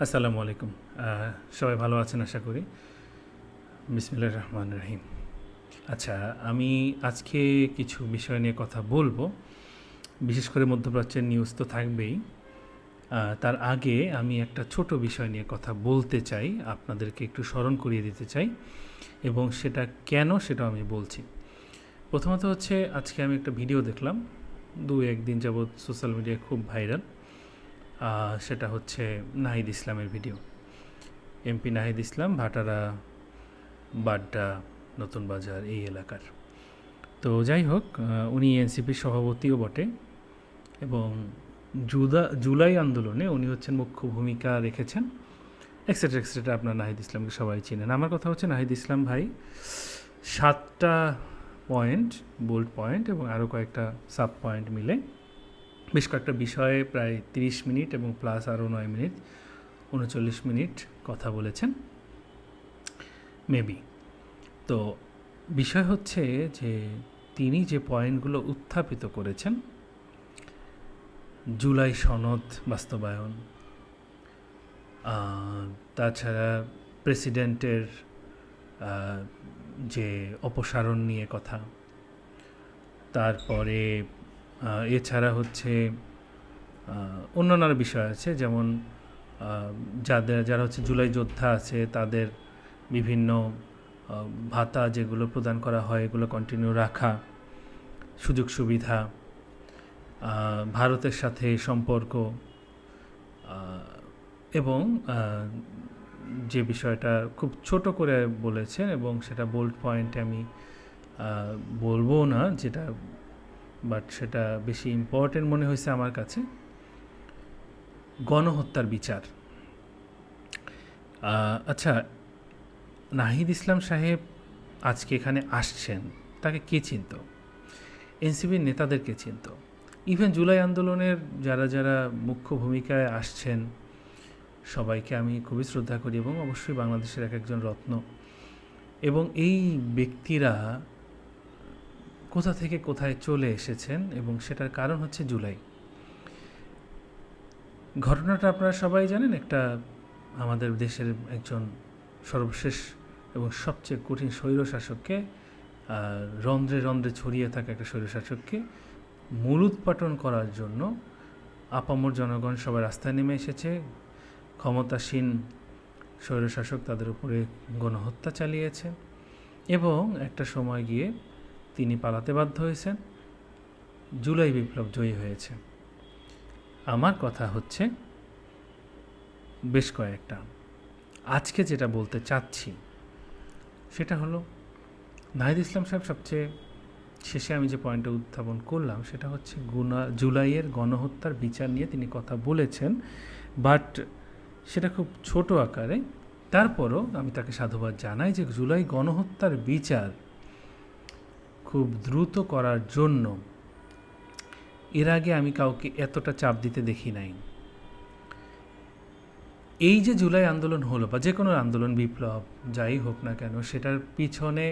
আসসালামু আলাইকুম। সবাই ভালো আছেন আশা করি। বিসমিল্লাহির রহমানির রহিম। আচ্ছা, আমি আজকে কিছু বিষয় নিয়ে কথা বলবো। বিশেষ করে মধ্যপ্রাচ্যের নিউজ তো থাকবেই। তার আগে আমি একটা ছোট বিষয় নিয়ে কথা বলতে চাই, আপনাদেরকে একটু স্মরণ করিয়ে দিতে চাই এবং সেটা কেন সেটাও আমি বলছি। প্রথমত হচ্ছে আজকে আমি একটা ভিডিও দেখলাম, ২-১ দিন যাবৎ সোশ্যাল মিডিয়ায় খুব ভাইরাল। সেটা হচ্ছে নাহিদ ইসলামের ভিডিও। এমপি নাহিদ ইসলাম ভাটারা, বাড্ডা, নতুন বাজার এই এলাকার। তো যাই হোক, উনি এনসিপির সভাপতিও বটে এবং জুলাই আন্দোলনে উনি হচ্ছেন মুখ্য ভূমিকা রেখেছেন, এক্সেট্রা এক্সেট্রা। আপনার নাহিদ ইসলামকে সবাই চিনেন। আমার কথা হচ্ছে নাহিদ ইসলাম ভাই 7টা পয়েন্ট, বোল্ড পয়েন্ট এবং আরও কয়েকটা সাব পয়েন্ট মিলে বেশ কয়েকটা বিষয়ে প্রায় 30 মিনিট এবং প্লাস আরও 9 মিনিট, 39 মিনিট কথা বলেছেন মেবি। তো বিষয় হচ্ছে যে তিনি যে পয়েন্টগুলো উত্থাপিত করেছেন, জুলাই সনদ বাস্তবায়ন, তাছাড়া প্রেসিডেন্টের যে অপসারণ নিয়ে কথা, তারপরে এছাড়া হচ্ছে অন্যান্য বিষয় আছে, যেমন যারা হচ্ছে জুলাই যোদ্ধা আছে তাদের বিভিন্ন ভাতা যেগুলো প্রদান করা হয় এগুলো কন্টিনিউ রাখা, সুযোগ সুবিধা, ভারতের সাথে সম্পর্ক, এবং যে বিষয়টা খুব ছোট করে বলেছেন এবং সেটা বোল্ড পয়েন্টে আমি বলবো না যেটা, বাট সেটা বেশি ইম্পর্টেন্ট মনে হয়েছে আমার কাছে, গণহত্যার বিচার। আচ্ছা, নাহিদ ইসলাম সাহেব আজকে এখানে আসছেন, তাকে কে চিনত? এনসিপির নেতাদেরকে চিনত। ইভেন জুলাই আন্দোলনের যারা যারা মুখ্য ভূমিকায় আসছেন সবাইকে আমি খুবই শ্রদ্ধা করি এবং অবশ্যই বাংলাদেশের এক একজন রত্ন। এবং এই ব্যক্তিরা কোথা থেকে কোথায় চলে এসেছেন এবং সেটার কারণ হচ্ছে জুলাই। ঘটনাটা আপনারা সবাই জানেন, একটা আমাদের দেশের একজন সর্বশেষ এবং সবচেয়ে কঠিন স্বৈরশাসককে, রন্ধ্রে রন্ধ্রে ছড়িয়ে থাকা একটা স্বৈরশাসককে মূলোৎপাটন করার জন্য আপামর জনগণ সবাই রাস্তায় নেমে এসেছে। ক্ষমতাসীন স্বৈরশাসক তাদের উপরে গণহত্যা চালিয়েছে এবং একটা সময় গিয়ে তিনি পালাতে বাধ্য হয়েছেন। জুলাই বিপ্লব জয়ী হয়েছে। আমার কথা হচ্ছে বেশ কয়েকটা। আজকে যেটা বলতে চাচ্ছি সেটা হলো, নাহিদ ইসলাম সাহেব সবচেয়ে শেষে আমি যে পয়েন্টটা উত্থাপন করলাম সেটা হচ্ছে জুলাইয়ের গণহত্যার বিচার নিয়ে তিনি কথা বলেছেন, বাট সেটা খুব ছোট আকারে। তারপরও আমি তাকে সাধুবাদ জানাই যে জুলাই গণহত্যার বিচার খুব দ্রুত করার জন্য এর আগে আমি কাউকে এতটা চাপ দিতে দেখি নাই। এই যে জুলাই আন্দোলন হলো বা যে কোনো আন্দোলন, বিপ্লব যাই হোক না কেন, সেটার পিছনে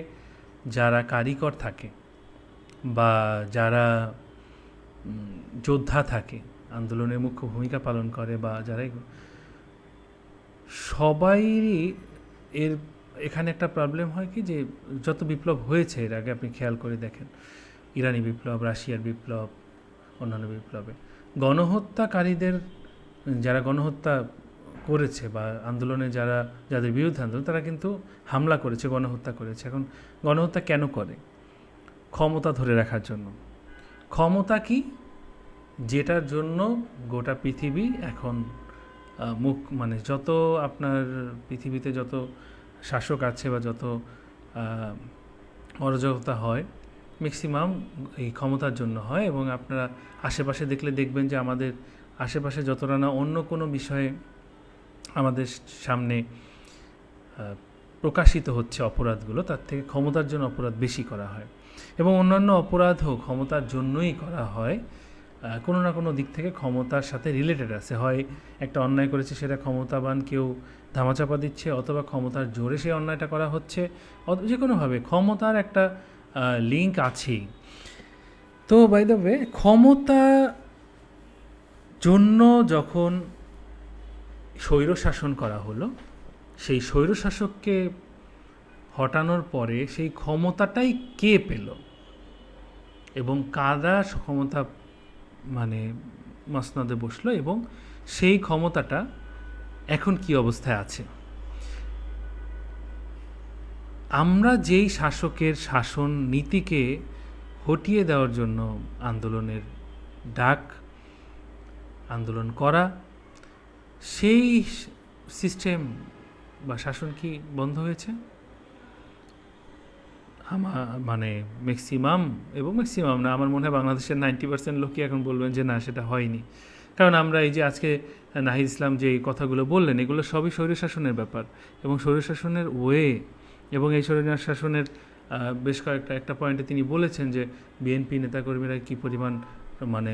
যারা কারিগর থাকে বা যারা যোদ্ধা থাকে, আন্দোলনের মুখ্য ভূমিকা পালন করে বা যারাই, সবাইরই এখানে একটা প্রবলেম হয় কি, যে যত বিপ্লব হয়েছে এর আগে আপনি খেয়াল করে দেখেন, ইরানি বিপ্লব, রাশিয়ার বিপ্লব, অন্যান্য বিপ্লবে গণহত্যাকারীদের, যারা গণহত্যা করেছে বা আন্দোলনে যাদের বিরুদ্ধে আন্দোলন, তারা কিন্তু হামলা করেছে, গণহত্যা করেছে। এখন গণহত্যা কেন করে? ক্ষমতা ধরে রাখার জন্য। ক্ষমতা কি, যেটার জন্য গোটা পৃথিবী এখন মানে যত আপনার পৃথিবীতে যত শাসক আছে বা যত অরাজকতা হয়, ম্যাক্সিমাম এই ক্ষমতার জন্য হয়। এবং আপনারা আশেপাশে দেখলে দেখবেন যে আমাদের আশেপাশে যতটা না অন্য কোনো বিষয়ে আমাদের সামনে প্রকাশিত হচ্ছে অপরাধগুলো, তার থেকে ক্ষমতার জন্য অপরাধ বেশি করা হয় এবং অন্যান্য অপরাধও ক্ষমতার জন্যই করা হয়। কোনো না কোনো দিক থেকে ক্ষমতার সাথে রিলেটেড আছে, হয় একটা অন্যায় করেছে সেটা ক্ষমতাবান কেউ ধামাচাপা দিচ্ছে, অথবা ক্ষমতার জোরে সেই অন্যায়টা করা হচ্ছে, যে কোনোভাবে ক্ষমতার একটা লিঙ্ক আছেই। তো বাই দ্য ওয়ে, ক্ষমতা জন্য যখন স্বৈরশাসন করা হলো, সেই স্বৈরশাসককে হটানোর পরে সেই ক্ষমতাটাই কে পেল এবং কারা ক্ষমতা মানে মসনদে বসলো এবং সেই ক্ষমতাটা এখন কি অবস্থায় আছে। আমরা যেই শাসকের শাসন নীতিকে হটিয়ে দেওয়ার জন্য আন্দোলনের ডাক, আন্দোলন করা, সেই সিস্টেম বা শাসন কি বন্ধ হয়েছে? মানে ম্যাক্সিমাম না, আমার মনে হয় বাংলাদেশের 90% লোকই এখন বলবেন যে না, সেটা হয়নি। কারণ আমরা এই যে আজকে নাহিদ ইসলাম যে কথাগুলো বললেন, এগুলো সবই স্বৈরশাসনের ব্যাপার এবং স্বৈরশাসনের ওয়ে, এবং এই স্বৈরশাসনের বেশ একটা পয়েন্টে তিনি বলেছেন যে বিএনপি নেতাকর্মীরা কী পরিমাণ মানে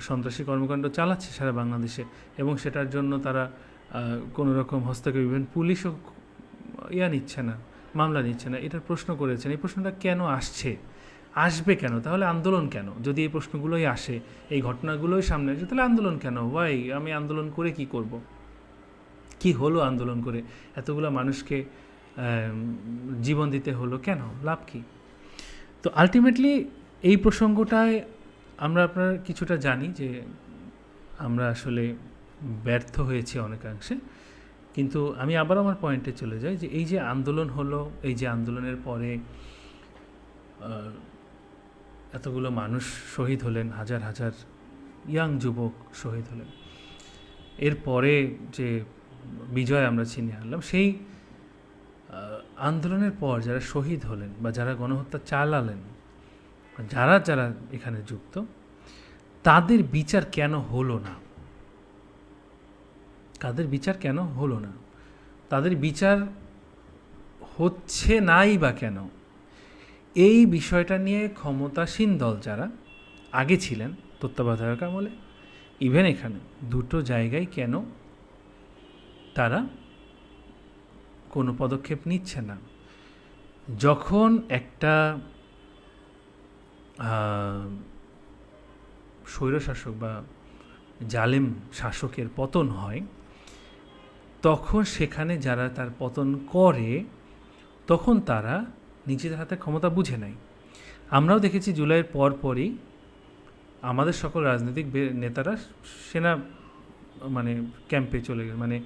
সন্ত্রাসী কর্মকাণ্ড চালাচ্ছে সারা বাংলাদেশে, এবং সেটার জন্য তারা কোনো রকম হস্তক্ষেপ, ইভেন পুলিশও নিচ্ছে না, মামলা নিচ্ছে না। এটার প্রশ্ন করেছেন। এই প্রশ্নটা কেন আসবে কেন? তাহলে আন্দোলন কেন? যদি এই প্রশ্নগুলোই আসে, এই ঘটনাগুলোই সামনে আসে, তাহলে আন্দোলন কেন? ওয়াই? আমি আন্দোলন করে কি করব? কি হলো আন্দোলন করে? এতগুলো মানুষকে জীবন দিতে হলো কেন? লাভ কি? তো আলটিমেটলি এই প্রসঙ্গটায় আমরা আপনার কিছুটা জানি যে আমরা আসলে ব্যর্থ হয়েছি অনেকাংশে। কিন্তু আমি আবার আমার পয়েন্টে চলে যাই যে এই যে আন্দোলন হলো, এই যে আন্দোলনের পরে এতগুলো মানুষ শহীদ হলেন, হাজার হাজার ইয়াং যুবক শহীদ হলেন, এরপরে যে বিজয় আমরা ছিনিয়ে আনলাম, সেই আন্দোলনের পর যারা শহীদ হলেন বা যারা গণহত্যা চালালেন, যারা যারা এখানে যুক্ত, তাদের বিচার কেন হলো না? তাদের বিচার কেন হলো না? তাদের বিচার হচ্ছে নাই বা কেন? এই বিষয়টা নিয়ে ক্ষমতাসীন দল যারা আগে ছিলেন তত্ত্বাবধায়ক আমলে, ইভেন এখানে দুটো জায়গায় কেন তারা কোনো পদক্ষেপ নিচ্ছে না? যখন একটা স্বৈরশাসক বা জালেম শাসকের পতন হয়, তখন সেখানে যারা তার পতন করে, তখন তারা নিজেদের হাতে ক্ষমতা বুঝে নেয়। আমরাও দেখেছি জুলাইয়ের পরই আমাদের সকল রাজনৈতিক নেতারা সেনা মানে ক্যাম্পে চলে গেছে, মানে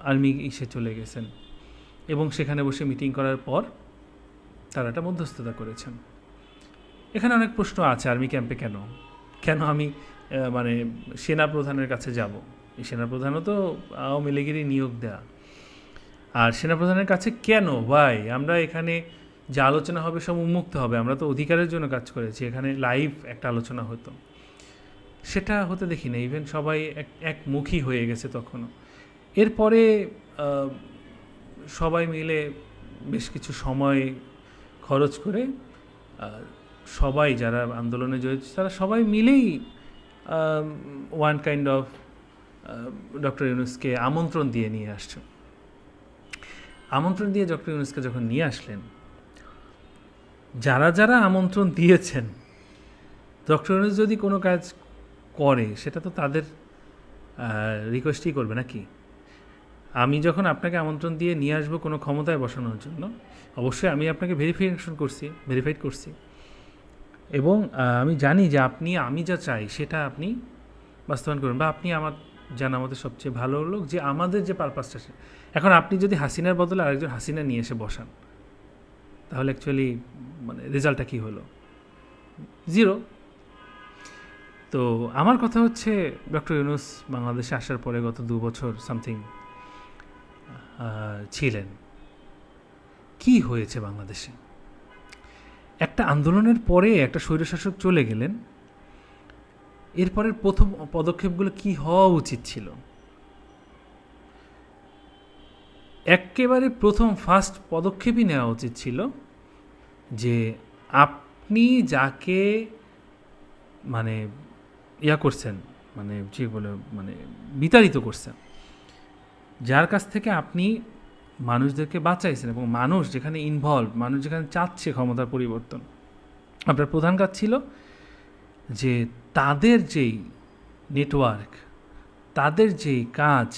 আর্মি চলে গেছেন, এবং সেখানে বসে মিটিং করার পর তারা একটা মধ্যস্থতা করেছেন। এখানে অনেক প্রশ্ন আছে, আর্মি ক্যাম্পে কেন আমি মানে সেনাপ্রধানের কাছে যাব? এই সেনাপ্রধানও তো আওয়ামী লীগেরই নিয়োগ দেয়া। আর সেনাপ্রধানের কাছে কেন? ভাই, আমরা এখানে যে আলোচনা হবে সব উন্মুক্ত হবে, আমরা তো অধিকারের জন্য কাজ করেছি, এখানে লাইভ একটা আলোচনা হতো, সেটা হতে দেখি না। ইভেন সবাই একমুখী হয়ে গেছে তখনও। এরপরে সবাই মিলে বেশ কিছু সময় খরচ করে সবাই যারা আন্দোলনে জড়িত তারা সবাই মিলেই ওয়ান কাইন্ড অফ ডক্টর ইউনূসকে আমন্ত্রণ দিয়ে নিয়ে আসছে। আমন্ত্রণ দিয়ে ডক্টর ইউনূসকে যখন নিয়ে আসলেন, যারা যারা আমন্ত্রণ দিয়েছেন, ডক্টর ইউনূস যদি কোনো কাজ করে সেটা তো তাদের রিকোয়েস্টই করবে নাকি? আমি যখন আপনাকে আমন্ত্রণ দিয়ে নিয়ে আসবো কোনো ক্ষমতায় বসানোর জন্য, অবশ্যই আমি আপনাকে ভেরিফাইড করছি, এবং আমি জানি যে আমি যা চাই সেটা আপনি বাস্তবায়ন করবেন, বা আপনি আমার জানা আমাদের সবচেয়ে ভালো লোক, যে আমাদের যে পারপাসটা। এখন আপনি যদি হাসিনার বদলে আরেকজন হাসিনা নিয়ে এসে বসান, তাহলে অ্যাকচুয়ালি মানে রেজাল্টটা কী হলো? জিরো। তো আমার কথা হচ্ছে, ডক্টর ইউনূস বাংলাদেশে আসার পরে গত 2 বছর সামথিং ছিলেন, কি হয়েছে বাংলাদেশে? একটা আন্দোলনের পরে একটা স্বৈরশাসক চলে গেলেন, এরপরের প্রথম পদক্ষেপগুলো কি হওয়া উচিত ছিল? একেবারে ফার্স্ট পদক্ষেপই নেওয়া উচিত ছিল যে আপনি যাকে মানে করছেন, মানে যে বলে মানে বিতাড়িত করছেন, যার কাছ থেকে আপনি মানুষদেরকে বাঁচাইছেন, এবং মানুষ যেখানে ইনভলভ, মানুষ যেখানে চাচ্ছে ক্ষমতার পরিবর্তন, আপনার প্রধান কাজ ছিল যে তাদের যেই নেটওয়ার্ক, তাদের যে কাজ,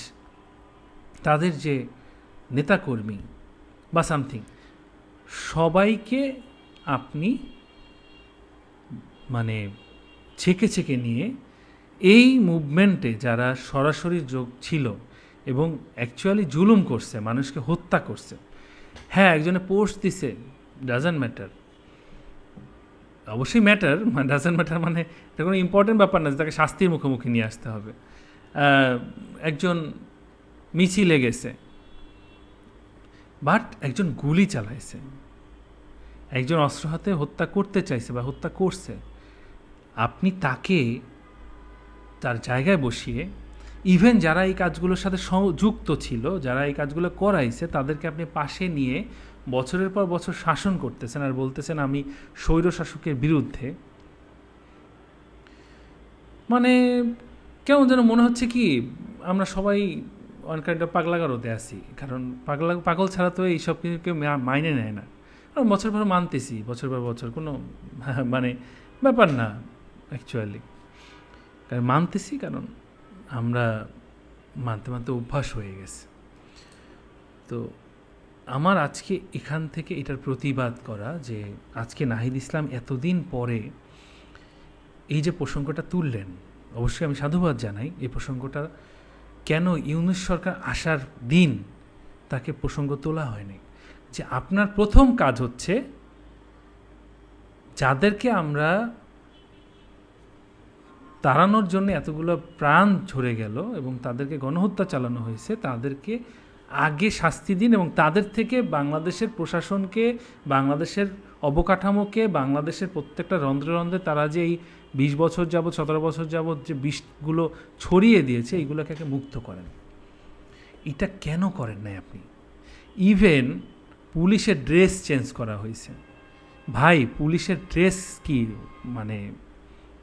তাদের যে নেতাকর্মী বা সামথিং, সবাইকে আপনি মানে ছেঁকে ছেঁকে নিয়ে এই মুভমেন্টে যারা সরাসরি যোগ ছিল এবং অ্যাকচুয়ালি জুলুম করছে, মানুষকে হত্যা করছে, হ্যাঁ একজনে পোস্ট দিছে, ডাজন্ট ম্যাটার, অবশ্যই ম্যাটার, ডাজন্ট ম্যাটার মানে এটা কোনো ইম্পর্টেন্ট ব্যাপার না যে তাকে শাস্তির মুখোমুখি নিয়ে আসতে হবে। একজন মিছিলে গেছে, বাট একজন গুলি চালাইছে, একজন অস্ত্র হাতে হত্যা করতে চাইছে বা হত্যা করছে, আপনি তাকে তার জায়গায় বসিয়ে, ইভেন যারা এই কাজগুলোর সাথে যুক্ত ছিল, যারা এই কাজগুলো করাইছে, তাদেরকে আপনি পাশে নিয়ে বছরের পর বছর শাসন করতেছেন আর বলতেছেন আমি স্বৈর শাসকের বিরুদ্ধে। মানে কেমন যেন মনে হচ্ছে কি আমরা সবাই অনেক একটা পাগলাগারোতে আছি, কারণ পাগল ছাড়া তো এইসব কেউ মাইনে নেয় না। আর বছর পর মানতেছি, বছর পর বছর কোনো মানে ব্যাপার না অ্যাকচুয়ালি, কারণ মানতেছি, কারণ আমরা মানতে মানতে অভ্যাস হয়ে গেছে। তো আমার আজকে এখান থেকে এটার প্রতিবাদ করা যে আজকে নাহিদ ইসলাম এতদিন পরে এই যে প্রসঙ্গটা তুললেন, অবশ্যই আমি সাধুবাদ জানাই। এই প্রসঙ্গটা কেন ইউনূস সরকার আসার দিন তাকে প্রসঙ্গ তোলা হয়নি, যে আপনার প্রথম কাজ হচ্ছে যাদেরকে আমরা তাড়ানোর জন্য এতগুলো প্রাণ ঝরে গেল এবং তাদেরকে গণহত্যা চালানো হয়েছে, তাদেরকে আগে শাস্তি দিন এবং তাদের থেকে বাংলাদেশের প্রশাসনকে, বাংলাদেশের অবকাঠামোকে, বাংলাদেশের প্রত্যেকটা রন্ধ্রে রন্ধ্রে তারা যে এই 20 বছর যাবৎ 17 বছর যাবৎ যে বিষগুলো ছড়িয়ে দিয়েছে, এইগুলোকে মুক্ত করেন। এটা কেন করেন নাই আপনি? ইভেন পুলিশের ড্রেস চেঞ্জ করা হয়েছে। ভাই পুলিশের ড্রেস কি মানে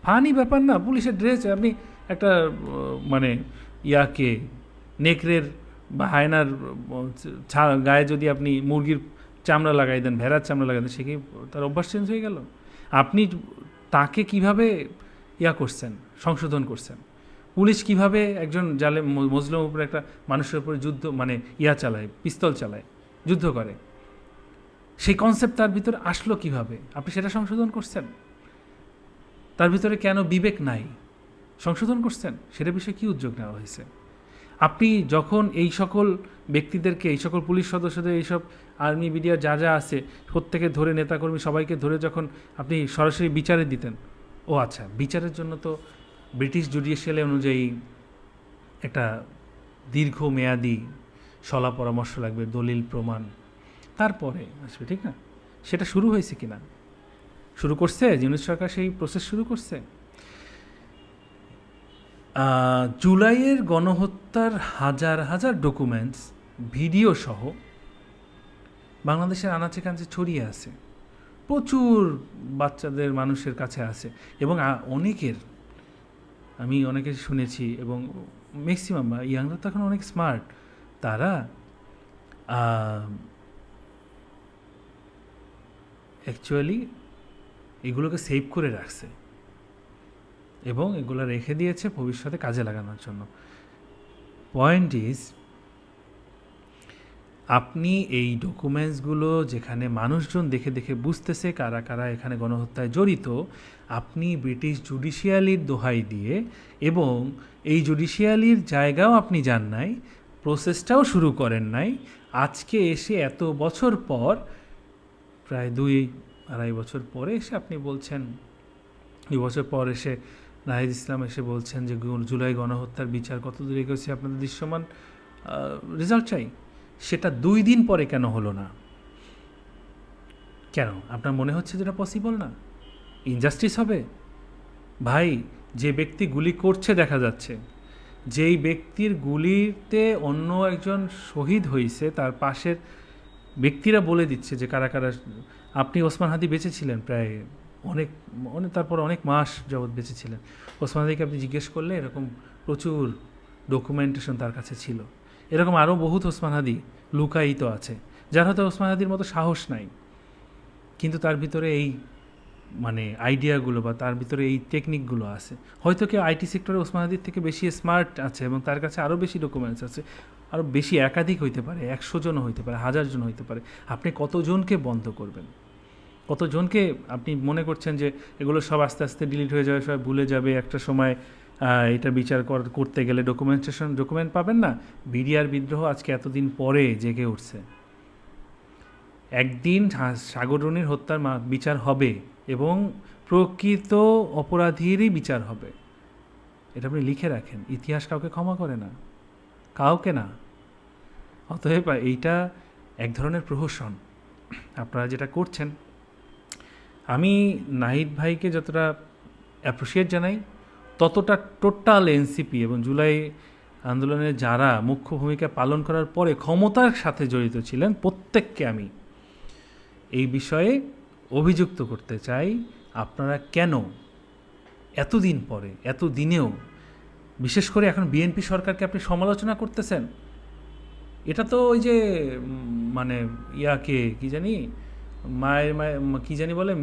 ফানি ব্যাপার না? পুলিশের ড্রেস আপনি একটা মানে ইয়াকে নেকড়ের বা হায়নার গায়ে যদি আপনি মুরগির চামড়া লাগাই দেন, ভেড়ার চামড়া লাগাই দেন, সে কি তার অভ্যাস চেঞ্জ হয়ে গেল? আপনি তাকে কিভাবে করছেন, সংশোধন করছেন? পুলিশ কিভাবে একজন জালে মজলুম উপরে একটা মানুষের উপরে যুদ্ধ মানে চালায়, পিস্তল চালায়, যুদ্ধ করে, সেই কনসেপ্ট তার ভিতরে আসলো কিভাবে? আপনি সেটা সংশোধন করছেন। তার ভিতরে কেন বিবেক নাই? সংশোধন করছেন। সেটা বিষয়ে কী উদ্যোগ নেওয়া হয়েছে? আপনি যখন এই সকল ব্যক্তিদেরকে, এই সকল পুলিশ সদস্যদের, এইসব আর্মি মিডিয়ার যা যা আছে প্রত্যেকে ধরে, নেতাকর্মী সবাইকে ধরে যখন আপনি সরাসরি বিচারে দিতেন, ও আচ্ছা, বিচারের জন্য তো ব্রিটিশ জুডিশিয়াল অনুযায়ী একটা দীর্ঘমেয়াদী সলা পরামর্শ লাগবে, দলিল প্রমাণ, তারপরে আসবে, ঠিক না? সেটা শুরু হয়েছে কি না? শুরু করছে ইউনূস সরকার, সেই প্রসেস শুরু করছে। জুলাইয়ের গণহত্যার হাজার হাজার ডকুমেন্টস, ভিডিও সহ বাংলাদেশের আনাচে কানাচে ছড়িয়ে আছে, প্রচুর বাচ্চাদের মানুষের কাছে আছে, এবং অনেকের, আমি অনেকে শুনেছি, এবং ম্যাক্সিমাম ইয়াংরা তো এখন অনেক স্মার্ট, তারা অ্যাকচুয়ালি এগুলোকে সেভ করে রাখছে এবং এগুলো রেখে দিয়েছে ভবিষ্যতে কাজে লাগানোর জন্য। পয়েন্ট ইজ, আপনি এই ডকুমেন্টসগুলো যেখানে মানুষজন দেখে দেখে বুঝতেছে কারা কারা এখানে গণহত্যায় জড়িত, আপনি ব্রিটিশ জুডিশিয়ালির দোহাই দিয়ে, এবং এই জুডিশিয়ালির জায়গাও আপনি যান নাই, প্রসেসটাও শুরু করেন নাই, আজকে এসে এত বছর পর, প্রায় 2-2.5 বছর পরে এসে আপনি বলছেন, 2 বছর পর এসে নাহিদ ইসলাম এসে বলছেন যে জুলাই গণহত্যার বিচার কত দূরে গেছে, আপনাদের দৃশ্যমান রেজাল্ট চাই। সেটা 2 দিন পরে কেন হলো না? কেন? আপনার মনে হচ্ছে যেটা পসিবল না? ইনজাস্টিস হবে? ভাই, যে ব্যক্তি গুলি করছে দেখা যাচ্ছে, যেই ব্যক্তির গুলিতে অন্য একজন শহীদ হয়েছে, তার পাশের ব্যক্তিরা বলে দিচ্ছে যে কারা কারা। আপনি ওসমান হাদি বেঁচে ছিলেন প্রায় অনেক তারপর অনেক মাস যাবৎ বেঁচে ছিলেন। ওসমান হাদিকে আপনি জিজ্ঞেস করলে এরকম প্রচুর ডকুমেন্টেশন তার কাছে ছিল। এরকম আরও বহুত ওসমান হাদি লুকায়িত আছে, যার হয়তো ওসমান হাদির মতো সাহস নাই, কিন্তু তার ভিতরে এই মানে আইডিয়াগুলো বা তার ভিতরে এই টেকনিকগুলো আছে। হয়তো কেউ আইটি সেক্টরে ওসমান হাদির থেকে বেশি স্মার্ট আছে এবং তার কাছে আরও বেশি ডকুমেন্টস আছে, আরও বেশি, একাধিক হইতে পারে, 100 জনও হইতে পারে, 1000 জন হইতে পারে। আপনি কতজনকে বন্ধ করবেন? কতজনকে আপনি মনে করছেন যে এগুলো সব আস্তে আস্তে ডিলিট হয়ে যাবে, সবাই ভুলে যাবে, একটা সময় এটা বিচার করতে গেলে ডকুমেন্ট পাবেন না? বিডিআর বিদ্রোহ আজকে এতদিন পরে জেগে উঠছে। একদিন সাগররুনির হত্যার বিচার হবে এবং প্রকৃত অপরাধীরই বিচার হবে। এটা আপনি লিখে রাখেন। ইতিহাস কাউকে ক্ষমা করে না, কাউকে না। অতএব এইটা এক ধরনের প্রহসন আপনারা যেটা করছেন। আমি নাহিদ ভাইকে যতটা অ্যাপ্রিসিয়েট জানাই, ততটা টোটাল এনসিপি এবং জুলাই আন্দোলনের যারা মুখ্য ভূমিকা পালন করার পরে ক্ষমতার সাথে জড়িত ছিলেন, প্রত্যেককে আমি এই বিষয়ে অভিযুক্ত করতে চাই। আপনারা কেন এতদিন পরে, এত দিনেও, বিশেষ করে এখন বিএনপি সরকারকে আপনি সমালোচনা করতেছেন? এটা তো ওই যে মানে ইয়াকে কি জানি, মায়ের কি জানি বলে,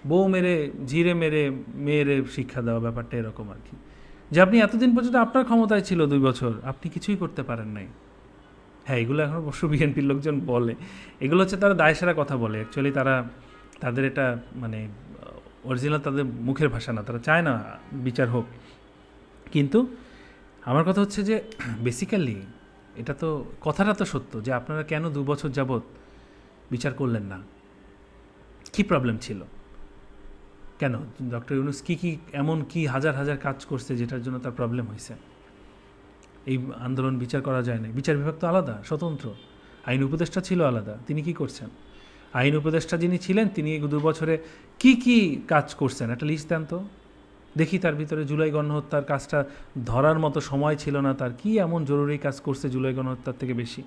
বউ মেরে ঝিরে মেরে মেয়েরে শিক্ষা দেওয়া, ব্যাপারটা এরকম আর কি। যে আপনি এতদিন পর্যন্ত আপনার ক্ষমতায় ছিল 2 বছর, আপনি কিছুই করতে পারেন নাই। হ্যাঁ, এগুলো এখন অবশ্য বিএনপির লোকজন বলে, এগুলো হচ্ছে তারা দায়সারা কথা বলে। অ্যাকচুয়ালি তাদের এটা মানে অরিজিনাল তাদের মুখের ভাষা না, তারা চায় না বিচার হোক। কিন্তু আমার কথা হচ্ছে যে বেসিক্যালি এটা তো, কথাটা তো সত্য যে আপনারা কেন 2 বছর যাবৎ বিচার করলেন না? কি প্রবলেম ছিল? কেন ডক্টর ইউনূস কি এমন কি হাজার হাজার কাজ করছে যেটার জন্য তার প্রবলেম হয়েছে? এই আন্দোলন বিচার করা যায় না। বিচার বিভাগ তো আলাদা, স্বতন্ত্র। আইন উপদেষ্টা ছিল আলাদা, তিনি কি করছেন? আইন উপদেষ্টা যিনি ছিলেন তিনি 2 বছরে কি কাজ করছেন একটা লিস্ট দেন তো দেখি। তার ভিতরে জুলাই গণহত্যার কাজটা ধরার মতো সময় ছিল না তার? কি এমন জরুরি কাজ করছে জুলাই গণহত্যার থেকে বেশি?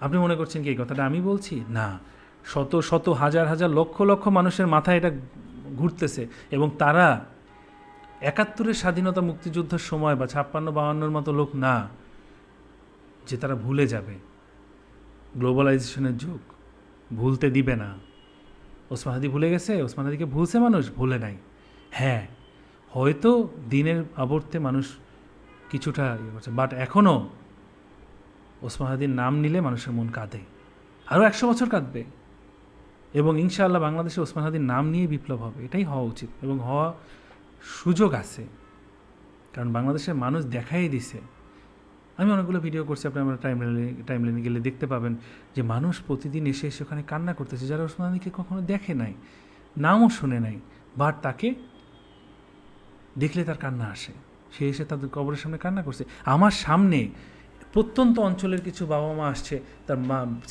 আপনি মনে করছেন কি এই কথাটা আমি বলছি? না, শত শত হাজার হাজার লক্ষ লক্ষ মানুষের মাথায় এটা ঘুরতেছে এবং তারা 71-এর স্বাধীনতা মুক্তিযুদ্ধের সময় বা 56-52-র মতো লোক না যে তারা ভুলে যাবে। গ্লোবালাইজেশনের যুগ, ভুলতে দিবে না। ওসমান হাদি ভুলে গেছে? ওসমান হাদিকে ভুলছে মানুষ? ভুলে নাই। হ্যাঁ, হয়তো দিনের আবর্তে মানুষ কিছুটা ইয়ে করছে, বাট এখনও ওসমান হাদির নাম নিলে মানুষের মন কাঁদে, আরও 100 বছর কাঁদবে। এবং ইনশাআল্লাহ বাংলাদেশে ওসমান হাদির নাম নিয়ে বিপ্লব হবে, এটাই হওয়া উচিত এবং হওয়া সুযোগ আছে। কারণ বাংলাদেশের মানুষ দেখাই দিছে। আমি অনেকগুলো ভিডিও করছি, আপনি আমার টাইমলাইনে গেলে দেখতে পাবেন যে মানুষ প্রতিদিন এসে ওখানে কান্না করতেছে, যারা ওসমান হাদিকে কখনো দেখে নাই, নামও শুনে নাই, বাট তাকে দেখলে তার কান্না আসে। সে এসে তাদের কবরের সামনে কান্না করছে। আমার সামনে প্রত্যন্ত অঞ্চলের কিছু বাবা মা আসছে তার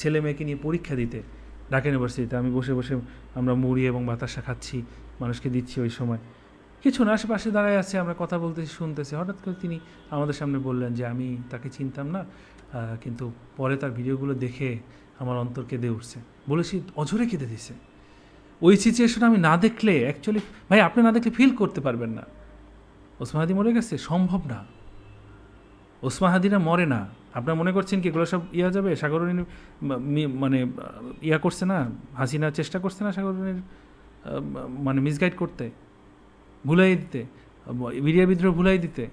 ছেলে মেয়েকে নিয়ে পরীক্ষা দিতে ঢাকা ইউনিভার্সিটিতে। আমি বসে বসে আমরা মুড়ি এবং বাতাসা খাচ্ছি, মানুষকে দিচ্ছি। ওই সময় কিছু না, আশেপাশে দাঁড়ায় আছে, আমরা কথা বলতেছি, শুনতেছি। হঠাৎ করে তিনি আমাদের সামনে বললেন যে আমি তাকে চিনতাম না, কিন্তু পরে তার ভিডিওগুলো দেখে আমার অন্তর কেঁদে উঠছে। বলেছি অঝরে কেঁদে দিছে। ওই সিচুয়েশন আমি না দেখলে, অ্যাকচুয়ালি ভাই আপনি না দেখলে ফিল করতে পারবেন না। ওসমান হাদি মরে গেছে? সম্ভব না। ওসমান হাদিরা মরে না। আপনারা মনে করছেন কি এগুলো সব ইয়া যাবে? সাগররুনি মানে ইয়া করছে না, হাসিনা চেষ্টা করছে না সাগররুনির মানে মিসগাইড করতে, ভুলাই দিতে, বিডিআর বিদ্রোহ ভুলাই দিতে?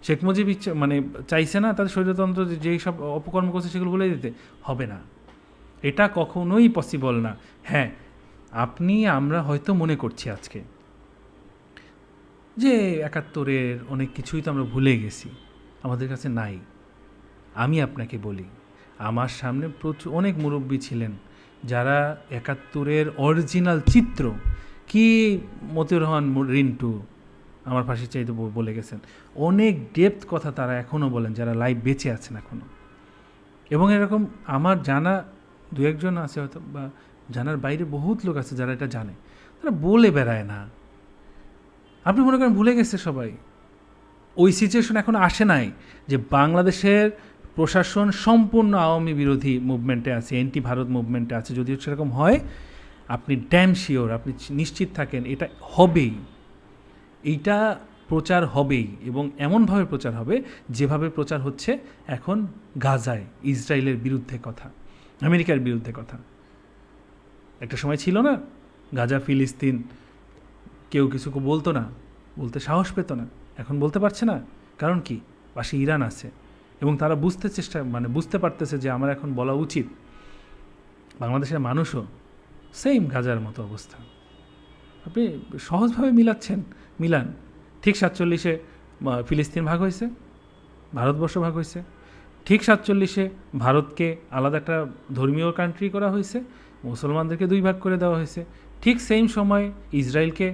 শেখ মুজিব মানে চাইছে না তাদের স্বৈরতন্ত্র যেই সব অপকর্ম করছে সেগুলো ভুলাই দিতে? হবে না, এটা কখনোই পসিবল না। হ্যাঁ, আমরা হয়তো মনে করছি আজকে যে 71-এর অনেক কিছুই তো আমরা ভুলে গেছি, আমাদের কাছে নাই। আমি আপনাকে বলি, আমার সামনে অনেক মুরব্বী ছিলেন যারা 71-এর অরিজিনাল চিত্র কি মতিউর রহমান রিন্টু আমার পাশে চাইতে বলে গেছেন। অনেক ডেপথ কথা তারা এখনও বলেন, যারা লাইভ বেঁচে আছেন এখনও। এবং এরকম আমার জানা 2-1 জন আছে হয়তো, বা জানার বাইরে বহুত লোক আছে যারা এটা জানে, তারা বলে বেড়ায় না। আপনি মনে করেন ভুলে গেছে সবাই? ওই সিচুয়েশন এখন আসে নাই যে বাংলাদেশের প্রশাসন সম্পূর্ণ আওয়ামী বিরোধী মুভমেন্টে আছে, এন্টি ভারত মুভমেন্টে আছে। যদি সেরকম হয়, আপনি ড্যাম শিওর, আপনি নিশ্চিত থাকেন এটা হবেই। এইটা প্রচার হবেই এবং এমনভাবে প্রচার হবে যেভাবে প্রচার হচ্ছে এখন গাজায়, ইসরায়েলের বিরুদ্ধে কথা, আমেরিকার বিরুদ্ধে কথা। একটা সময় ছিল না, গাজা ফিলিস্তিন কেউ কিছু বলতো না, বলতে সাহস পেত না, এখন বলতে পারছে না। কারণ কি? পাশে ইরান আছে এবং তারা বুঝতে পারতেছে যে আমার এখন বলা উচিত। বাংলাদেশের মানুষও সেম গাজার মতো অবস্থা। আপনি সহজভাবে মিলান। ঠিক 47-এ ফিলিস্তিন ভাগ হয়েছে, ভারতবর্ষ ভাগ হয়েছে। ঠিক 47-এ ভারতকে আলাদা একটা ধর্মীয় কান্ট্রি করা হয়েছে, মুসলমানদেরকে 2 ভাগ করে দেওয়া হয়েছে। ঠিক সেম সময় ইসরায়েলকে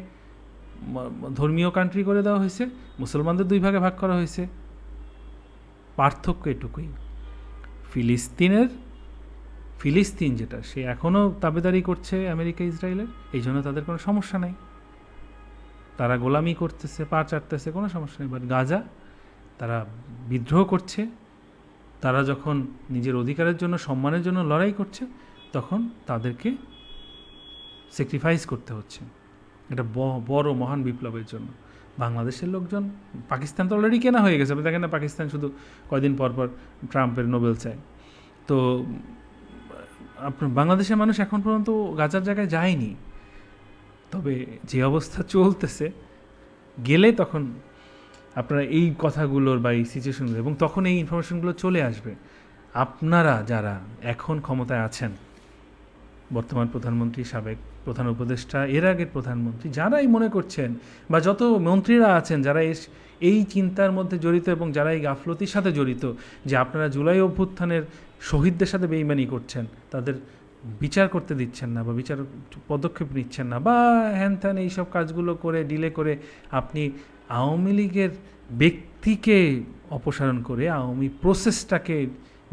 ধর্মীয় কান্ট্রি করে দেওয়া হয়েছে, মুসলমানদের 2 ভাগে ভাগ করা হয়েছে। পার্থক্য এটুকুই, ফিলিস্তিন যেটা, সে এখনও তাবেদারি করছে আমেরিকা ইসরায়েলের, এই জন্য তাদের কোনো সমস্যা নাই। তারা গোলামি করতেছে, পা চাটতেছে, কোনো সমস্যা নেই। বাট গাজা, তারা বিদ্রোহ করছে, তারা যখন নিজের অধিকারের জন্য, সম্মানের জন্য লড়াই করছে, তখন তাদেরকে স্যাক্রিফাইস করতে হচ্ছে। এটা বড় মহান বিপ্লবের জন্য। বাংলাদেশের লোকজন, পাকিস্তান তো অলরেডি কেনা হয়ে গেছে। আপনি দেখেন না, পাকিস্তান শুধু কয়দিন পর পর ট্রাম্পের নোবেল চায়। তো আপনার বাংলাদেশের মানুষ এখন পর্যন্ত গাজার জায়গায় যায়নি। তবে যে অবস্থা চলতেছে, গেলে তখন আপনারা এই কথাগুলোর বা এই সিচুয়েশনগুলো, এবং তখন এই ইনফরমেশনগুলো চলে আসবে। আপনারা যারা এখন ক্ষমতায় আছেন, বর্তমান প্রধানমন্ত্রী, সাবেক প্রধান উপদেষ্টা, এর আগের প্রধানমন্ত্রী, যারাই মনে করছেন, বা যত মন্ত্রীরা আছেন যারা এই চিন্তার মধ্যে জড়িত এবং যারা এই গাফলতির সাথে জড়িত যে আপনারা জুলাই অভ্যুত্থানের শহীদদের সাথে বেইমানি করছেন, তাদের বিচার করতে দিচ্ছেন না বা বিচার পদক্ষেপ নিচ্ছেন না, বা হ্যান ত্যান এইসব কাজগুলো করে ডিলে করে আপনি আওয়ামী লীগের ব্যক্তিকে অপসারণ করে আওয়ামী প্রসেসটাকে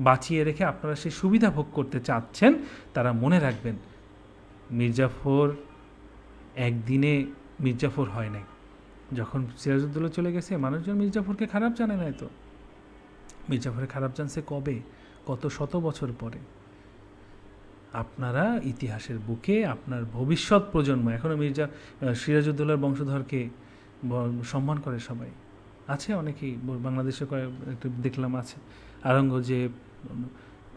বাঁচিয়ে রেখে আপনারা সেই সুবিধা ভোগ করতে চাচ্ছেন, তারা মনে রাখবেন, মির্জাফর একদিনে মির্জাফর হয় নাই। যখন সিরাজউদ্দৌলা চলে গেছে, মানুষজন মির্জাফরকে খারাপ জানে নাই। তো মির্জাফরের খারাপ জানছে কবে? কত শত বছর পরে। আপনারা ইতিহাসের বুকে আপনার ভবিষ্যৎ প্রজন্ম এখনও সিরাজউদ্দৌলার বংশধরকে সম্মান করে সবাই। আছে অনেকেই, বাংলাদেশে একটু দেখলাম আছে আওরঙ্গজেব,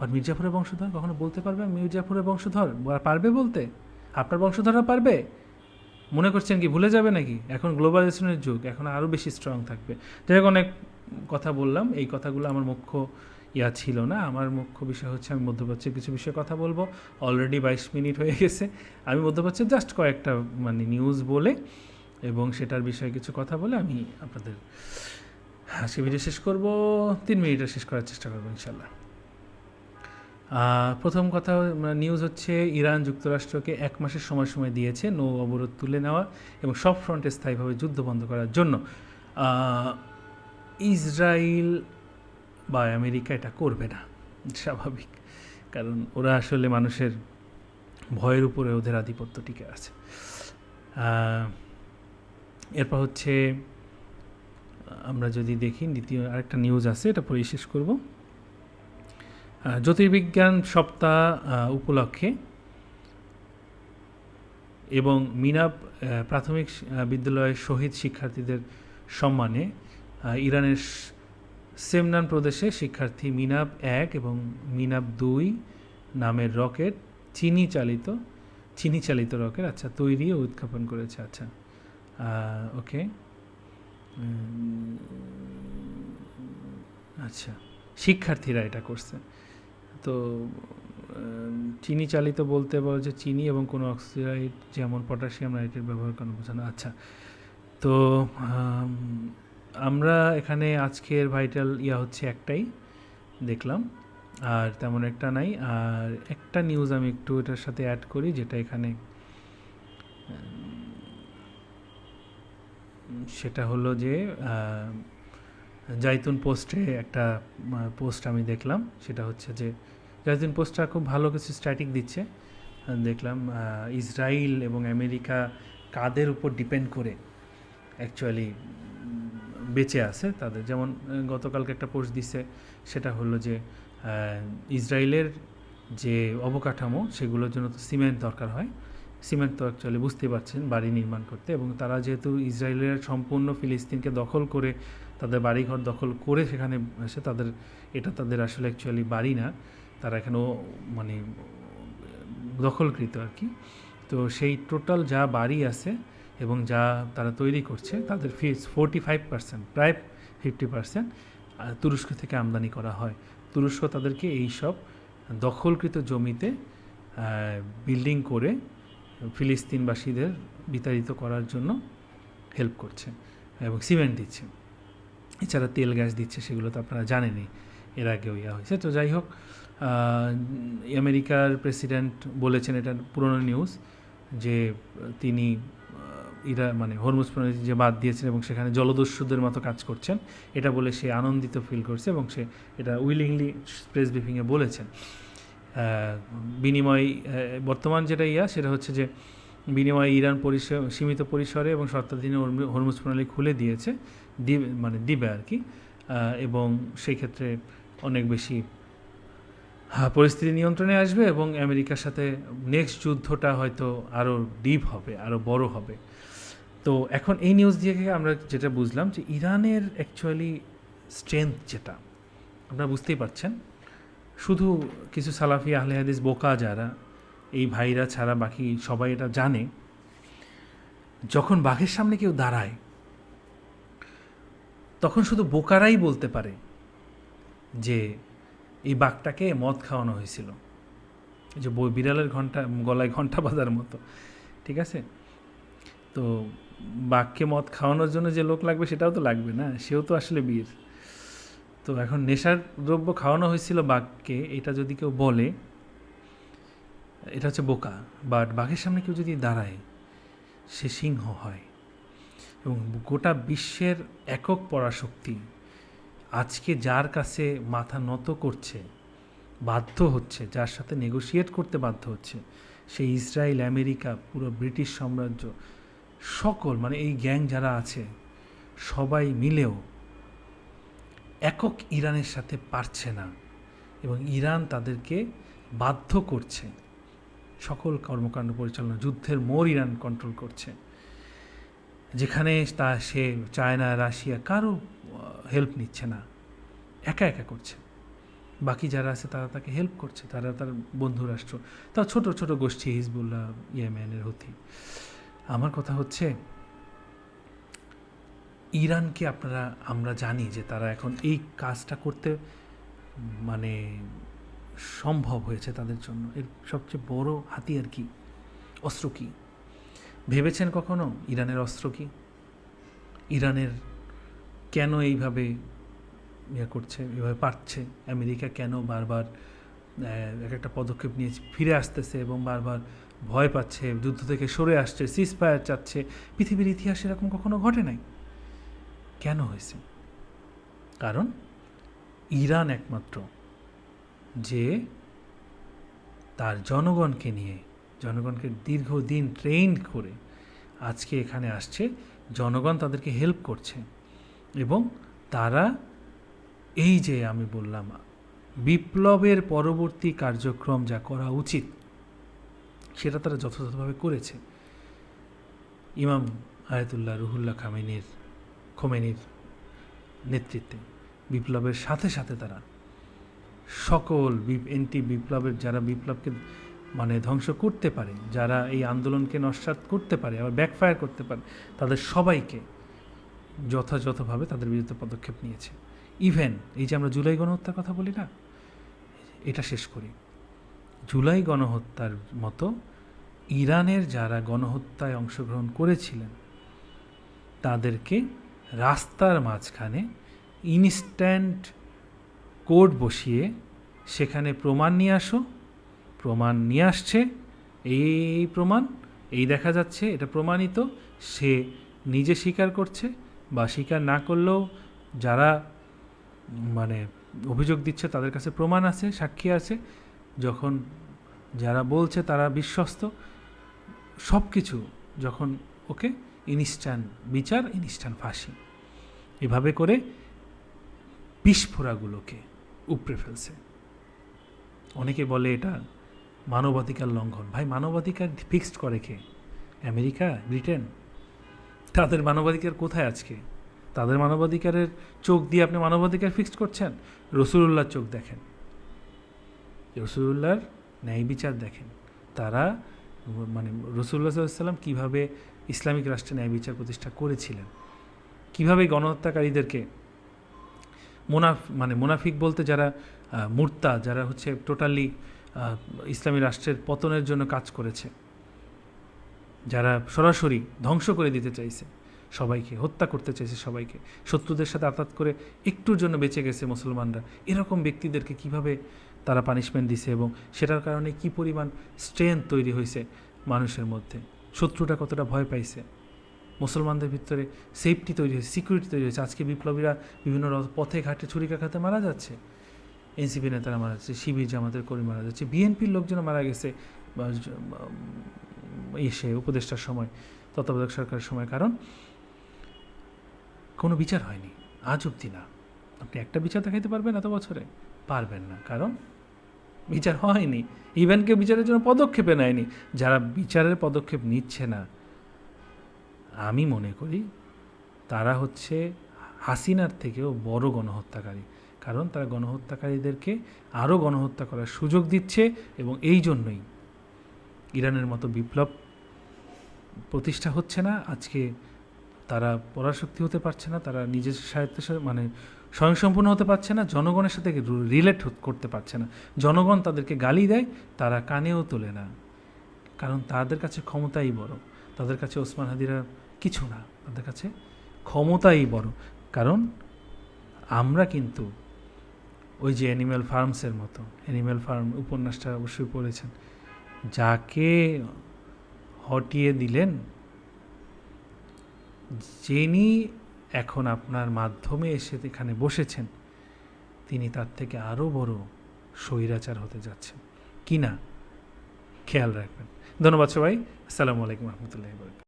আর মির্জাফরের বংশধর কখনো বলতে পারবে মির্জাফরের বংশধর? পারবে বলতে? আপনার বংশধররা পারবে? মনে করছেন কি ভুলে যাবে নাকি? এখন গ্লোবালাইজেশনের যুগ, এখন আরও বেশি স্ট্রং থাকবে। যাই হোক, অনেক কথা বললাম। এই কথাগুলো আমার মুখ্য ছিল না। আমার মুখ্য বিষয় হচ্ছে আমি মধ্যপ্রাচ্যের কিছু বিষয়ে কথা বলবো। অলরেডি 22 মিনিট হয়ে গেছে। আমি মধ্যপ্রাচ্যের জাস্ট কয়েকটা নিউজ বলে এবং সেটার বিষয়ে কিছু কথা বলে আমি আপনাদের সে ভিডিও শেষ করব। 3 মিনিটে শেষ করার চেষ্টা করবো ইনশাল্লাহ। প্রথম কথা, নিউজ হচ্ছে ইরান যুক্তরাষ্ট্রকে 1 মাসের সময় দিয়েছে নৌ অবরোধ তুলে নেওয়া এবং সব ফ্রন্টে স্থায়ীভাবে যুদ্ধ বন্ধ করার জন্য। ইসরায়েল বা আমেরিকা এটা করবে না, স্বাভাবিক, কারণ ওরা আসলে মানুষের ভয়ের উপরে ওদের আধিপত্য টিকে আছে। এরপর হচ্ছে আমরা যদি দেখি, দ্বিতীয় আরেকটা নিউজ আছে, এটা পরে শেষ করব। জ্যোতির্বিজ্ঞান সপ্তাহ উপলক্ষে এবং মিনাব প্রাথমিক বিদ্যালয়ের শহীদ শিক্ষার্থীদের সম্মানে ইরানের সেমনান প্রদেশে শিক্ষার্থী মিনাব 1 এবং মিনাব 2 নামের রকেট, চিনি চালিত রকেট তৈরি ও উৎক্ষেপণ করেছে। ওকে, শিক্ষার্থীরা এটা করছে। তো চিনি চালিত বলতে বলা যে চিনি এবং কোনো অক্সাইড যেমন পটাশিয়াম নাইট্রেট ব্যবহার করানো বোঝানো। তো আমরা এখানে আজকের ভাইটাল হচ্ছে একটাই দেখলাম, আর তেমন একটা নাই। আর একটা নিউজ আমি একটু এটার সাথে অ্যাড করি, যেটা এখানে, সেটা হলো যে জাইতুন পোস্টে একটা পোস্ট আমি দেখলাম। সেটা হচ্ছে যে জাইতুন পোস্টটা খুব ভালো কিছু স্ট্যাটিক দিচ্ছে। দেখলাম ইসরায়েল এবং আমেরিকা কাদের উপর ডিপেন্ড করে অ্যাকচুয়ালি বেঁচে আছে তাদের। যেমন গতকালকে একটা পোস্ট দিছে, সেটা হলো যে ইসরায়েলের যে অবকাঠামো, সেগুলোর জন্য তো সিমেন্ট দরকার হয়। সিমেন্ট তো অ্যাকচুয়ালি বুঝতে পারছেন বাড়ি নির্মাণ করতে, এবং তারা যেহেতু ইসরায়েলের সম্পূর্ণ ফিলিস্তিনকে দখল করে, তাদের বাড়িঘর দখল করে সেখানে এসে তাদের আসলে অ্যাকচুয়ালি বাড়ি না, তারা এখানেও দখলকৃত আর কি। তো সেই টোটাল যা বাড়ি আছে এবং যা তারা তৈরি করছে তাদের ফিস 45%, প্রায় 50% তুরস্ক থেকে আমদানি করা হয়। তুরস্ক তাদেরকে এই সব দখলকৃত জমিতে বিল্ডিং করে ফিলিস্তিনবাসীদের বিতাড়িত করার জন্য হেল্প করছে এবং সিমেন্ট দিচ্ছে, এছাড়া তেল গ্যাস দিচ্ছে, সেগুলো তো আপনারা জানেনই, এর আগেও হয়েছে। তো যাই হোক, আমেরিকার প্রেসিডেন্ট বলেছেন, এটা পুরনো নিউজ, যে তিনি হরমুজ প্রণালী যে বাদ দিয়েছেন এবং সেখানে জলদস্যুদের মতো কাজ করছেন, এটা বলে সে আনন্দিত ফিল করছে এবং সে এটা উইলিংলি প্রেস ব্রিফিংয়ে বলেছেন। বিনিময় বর্তমান যেটা সেটা হচ্ছে যে বিনিময়ে ইরান সীমিত পরিসরে এবং শর্তাধীনে হরমুজ প্রণালী খুলে দিয়েছে, দিবে আর কি, এবং সেই ক্ষেত্রে অনেক বেশি পরিস্থিতি নিয়ন্ত্রণে আসবে এবং আমেরিকার সাথে নেক্সট যুদ্ধটা হয়তো আরও ডিপ হবে, আরও বড় হবে। তো এখন এই নিউজ দিয়ে আমরা যেটা বুঝলাম যে ইরানের অ্যাকচুয়ালি স্ট্রেংথ যেটা আপনারা বুঝতেই পারছেন, শুধু কিছু সালাফি আহলে হাদিস বোকা যারা, এই ভাইরা ছাড়া বাকি সবাই এটা জানে, যখন বাঘের সামনে কেউ দাঁড়ায় তখন শুধু বোকারাই বলতে পারে যে এই বাঘটাকে মদ খাওয়ানো হয়েছিল, যে বিড়ালের গলায় ঘন্টা বাঁধার মতো, ঠিক আছে? তো বাঘকে মদ খাওয়ানোর জন্য যে লোক লাগবে সেটাও তো লাগবে না, সেও তো আসলে বীর। তো এখন নেশার দ্রব্য খাওয়ানো হয়েছিল বাঘকে, এটা যদি কেউ বলে, এটা হচ্ছে বোকা। বাট বাঘের সামনে কেউ যদি দাঁড়ায়, সে সিংহ হয়। এবং গোটা বিশ্বের একক পরাশক্তি আজকে যার কাছে মাথা নত করছে, বাধ্য হচ্ছে, যার সাথে নেগোশিয়েট করতে বাধ্য হচ্ছে, সেই ইসরায়েল, আমেরিকা, পুরো ব্রিটিশ সাম্রাজ্য, সকল এই গ্যাং যারা আছে সবাই মিলেও একক ইরানের সাথে পারছে না এবং ইরান তাদেরকে বাধ্য করছে। সকল কর্মকাণ্ড পরিচালনা, যুদ্ধের মোড় ইরান কন্ট্রোল করছে, যেখানে সে চায়না, রাশিয়া কারো হেল্প নিচ্ছে না, একা একা করছে। বাকি যারা আছে তারা তাকে হেল্প করছে, তারা তার বন্ধু রাষ্ট্র, তার ছোট ছোট গোষ্ঠী, হিজবুল্লাহ, ইয়েমেনের হুথি। আমার কথা হচ্ছে ইরানকে আমরা জানি যে তারা এখন এই কাজটা করতে সম্ভব হয়েছে তাদের জন্য। এর সবচেয়ে বড় হাতিয়ার কি, অস্ত্র কি ভেবেছেন কখনো? ইরানের অস্ত্র কি? ইরানের কেন এইভাবে করছে, এভাবে পারছে? আমেরিকা কেন বারবার এক একটা পদক্ষেপ নিয়ে ফিরে আসতেছে এবং বারবার ভয় পাচ্ছে, যুদ্ধ থেকে সরে আসছে, সিজফায়ার চাচ্ছে? পৃথিবীর ইতিহাসে এরকম কখনো ঘটে নাই। কেন হয়েছে? কারণ ইরান একমাত্র যে তার জনগণকে নিয়ে, জনগণকে দীর্ঘদিন ট্রেন করে আজকে এখানে আসছে, জনগণ তাদেরকে হেল্প করছে এবং তারা এই যে আমি বললাম বিপ্লবের পরবর্তী কার্যক্রম যা করা উচিত সেটা তারা যথাযথভাবে করেছে। ইমাম আয়াতুল্লাহ রুহুল্লাহ খোমেনির নেতৃত্বে বিপ্লবের সাথে সাথে তারা সকল বিপ্লবের যারা বিপ্লবকে ধ্বংস করতে পারে, যারা এই আন্দোলনকে নস্যাৎ করতে পারে, আবার ব্যাকফায়ার করতে পারে, তাদের সবাইকে যথাযথভাবে তাদের বিরুদ্ধে পদক্ষেপ নিয়েছে। ইভেন এই যে আমরা জুলাই গণহত্যার কথা বলি না, এটা শেষ করি, জুলাই গণহত্যার মতো ইরানের যারা গণহত্যায় অংশগ্রহণ করেছিলেন তাদেরকে রাস্তার মাঝখানে ইনস্ট্যান্ট কোর্ট বসিয়ে সেখানে প্রমাণ নিয়ে আসো, প্রমাণ নিয়ে আসছে, এই প্রমাণ, এই দেখা যাচ্ছে, এটা প্রমাণিত, সে নিজে স্বীকার করছে, বা স্বীকার না করলেও যারা অভিযোগ দিচ্ছে তাদের কাছে প্রমাণ আছে, সাক্ষী আছে, যখন যারা বলছে তারা বিশ্বস্ত, সব কিছু যখন ওকে ইনস্ট্যান্ট বিচার, ইনস্ট্যান্ট ফাঁসি, এভাবে করে বিস্ফোরাগুলোকে উপড়ে ফেলছে। অনেকে বলে এটা মানবাধিকার লঙ্ঘন। ভাই, মানবাধিকার ফিক্সড করে কে? America, Britain? তাদের মানবাধিকার কোথায় আজকে? তাদের মানবাধিকারের চোখ দিয়ে আপনি মানবাধিকার ফিক্সড করছেন? রসুলুল্লাহর চোখ দেখেন, রসুলুল্লাহর ন্যায় বিচার দেখেন, তারা মানে রাসূলুল্লাহ সাল্লাল্লাহু আলাইহি ওয়াসাল্লাম কীভাবে ইসলামিক রাষ্ট্রে ন্যায় বিচার প্রতিষ্ঠা করেছিলেন, কীভাবে গণহত্যাকারীদেরকে মুনাফিক বলতে যারা মুরতাদ, যারা হচ্ছে টোটালি ইসলামী রাষ্ট্রের পতনের জন্য কাজ করেছে, যারা সরাসরি ধ্বংস করে দিতে চাইছে সবাইকে, হত্যা করতে চাইছে সবাইকে, শত্রুদের সাথে আঘাত করে একটুর জন্য বেঁচে গেছে মুসলমানরা, এরকম ব্যক্তিদেরকে কিভাবে তারা পানিশমেন্ট দিছে এবং সেটার কারণে কি পরিমাণ স্ট্রেংথ তৈরি হয়েছে মানুষের মধ্যে, শত্রুটা কতটা ভয় পাইছে, মুসলমানদের ভিতরে সেফটি তৈরি হয়েছে, সিকিউরিটি তৈরি হয়েছে। আজকে বিপ্লবীরা বিভিন্ন পথে ঘাটে ছুরিকাঘাতে মারা যাচ্ছে, এনসিপি নেতারা মারা যাচ্ছে, শিবির জামাতের কর্মী মারা যাচ্ছে, বিএনপির লোকজন মারা গেছে এসে উপদেষ্টার সময়, তত্ত্বাবধায়ক সরকারের সময়, কারণ কোনো বিচার হয়নি আজ অবধি না। আপনি একটা বিচার দেখাইতে পারবেন এত বছরে? পারবেন না, কারণ বিচার হয়নি, ইভেন কেউ বিচারের জন্য পদক্ষেপে নেয়নি। যারা বিচারের পদক্ষেপ নিচ্ছে না, আমি মনে করি তারা হচ্ছে হাসিনার থেকেও বড় গণহত্যাকারী, কারণ তারা গণহত্যাকারীদেরকে আরও গণহত্যা করার সুযোগ দিচ্ছে এবং এই জন্যই ইরানের মতো বিপ্লব প্রতিষ্ঠা হচ্ছে না। আজকে তারা পরাশক্তি হতে পারছে না, তারা নিজের স্বয়ংসম্পূর্ণ হতে পারছে না, জনগণের সাথে রিলেট করতে পারছে না। জনগণ তাদেরকে গালি দেয়, তারা কানেও তোলে না, কারণ তাদের কাছে ক্ষমতাই বড়। তাদের কাছে ওসমান হাদিরা কিছু না, তাদের কাছে ক্ষমতাই বড়। কারণ আমরা কিন্তু ওই যে অ্যানিম্যাল ফার্মসের মতো, অ্যানিম্যাল ফার্ম উপন্যাসটা অবশ্যই পড়েছেন, যাকে হটিয়ে দিলেন, যিনি এখন আপনার মাধ্যমে এসে এখানে বসেছেন, তিনি তার থেকে আরও বড় স্বৈরাচার হতে যাচ্ছেন কি না, খেয়াল রাখবেন। ধন্যবাদ সবাই। আসসালামু আলাইকুম রহমতুল্লাহি ওয়া বারাকাতুহু।